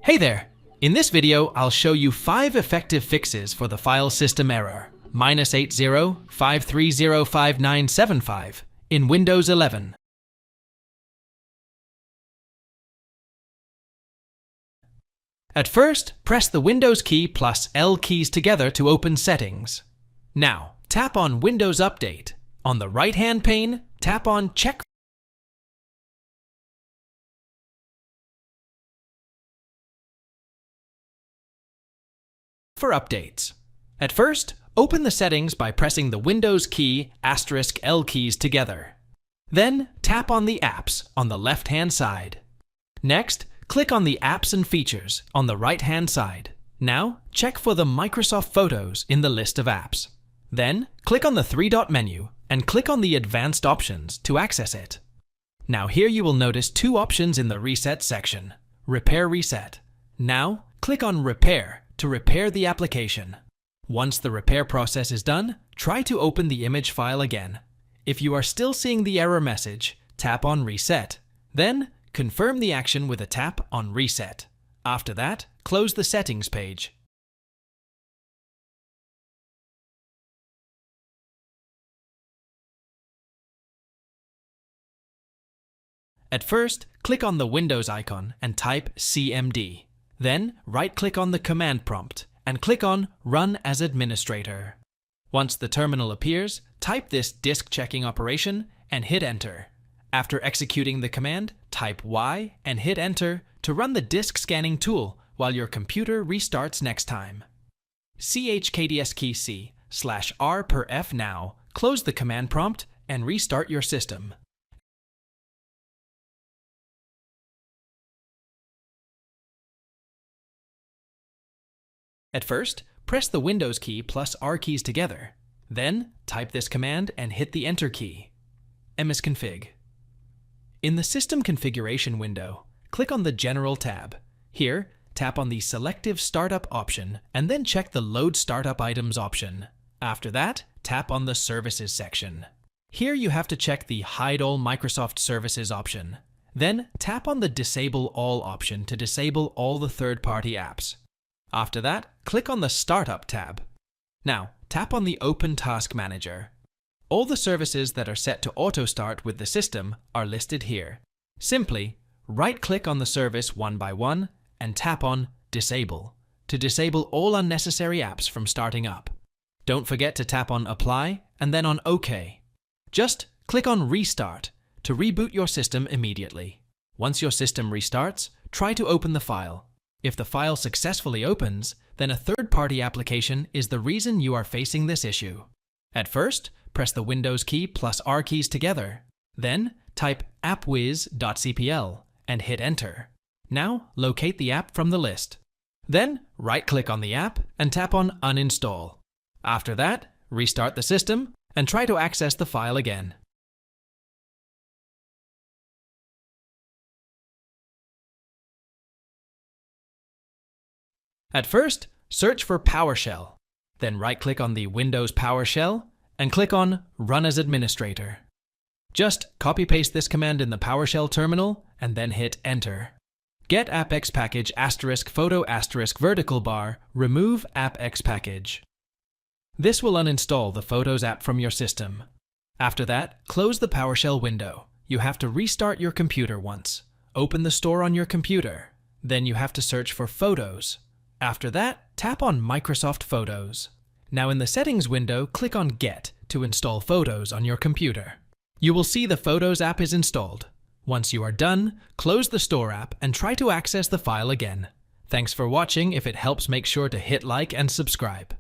Hey there! In this video, I'll show you 5 effective fixes for the file system error -80-530-5975 in Windows 11. At first, press the Windows key plus L keys together to open Settings. Now, tap on Windows Update. On the right-hand pane, tap on Check for updates. At first, open the settings by pressing the Windows key *L keys together. Then, tap on the Apps on the left-hand side. Next, click on the Apps and Features on the right-hand side. Now, check for the Microsoft Photos in the list of apps. Then, click on the 3-dot menu and click on the Advanced Options to access it. Now here you will notice 2 options in the Reset section. Repair Reset. Now, click on Repair to repair the application. Once the repair process is done, try to open the image file again. If you are still seeing the error message, tap on Reset. Then, confirm the action with a tap on Reset. After that, close the Settings page. At first, click on the Windows icon and type CMD. Then, right-click on the command prompt and click on Run as Administrator. Once the terminal appears, type this disk checking operation and hit Enter. After executing the command, type Y and hit Enter to run the disk scanning tool while your computer restarts next time. CHKDS key C/R per F now, close the command prompt and restart your system. At first, press the Windows key plus R keys together. Then, type this command and hit the Enter key. msconfig. In the System Configuration window, click on the General tab. Here, tap on the Selective Startup option and then check the Load Startup Items option. After that, tap on the Services section. Here you have to check the Hide All Microsoft Services option. Then, tap on the Disable All option to disable all the third-party apps. After that, click on the Startup tab. Now, tap on the Open Task Manager. All the services that are set to auto-start with the system are listed here. Simply, right-click on the service one by one and tap on Disable to disable all unnecessary apps from starting up. Don't forget to tap on Apply and then on OK. Just click on Restart to reboot your system immediately. Once your system restarts, try to open the file. If the file successfully opens, then a third-party application is the reason you are facing this issue. At first, press the Windows key plus R keys together. Then, type appwiz.cpl and hit Enter. Now, locate the app from the list. Then, right-click on the app and tap on Uninstall. After that, restart the system and try to access the file again. At first, search for PowerShell. Then right-click on the Windows PowerShell and click on Run as Administrator. Just copy-paste this command in the PowerShell terminal and then hit Enter. Get AppX package *photo *vertical bar, remove AppX package. This will uninstall the Photos app from your system. After that, close the PowerShell window. You have to restart your computer once. Open the store on your computer. Then you have to search for Photos. After that, tap on Microsoft Photos. Now in the Settings window, click on Get to install Photos on your computer. You will see the Photos app is installed. Once you are done, close the Store app and try to access the file again. Thanks for watching. If it helps, make sure to hit like and subscribe.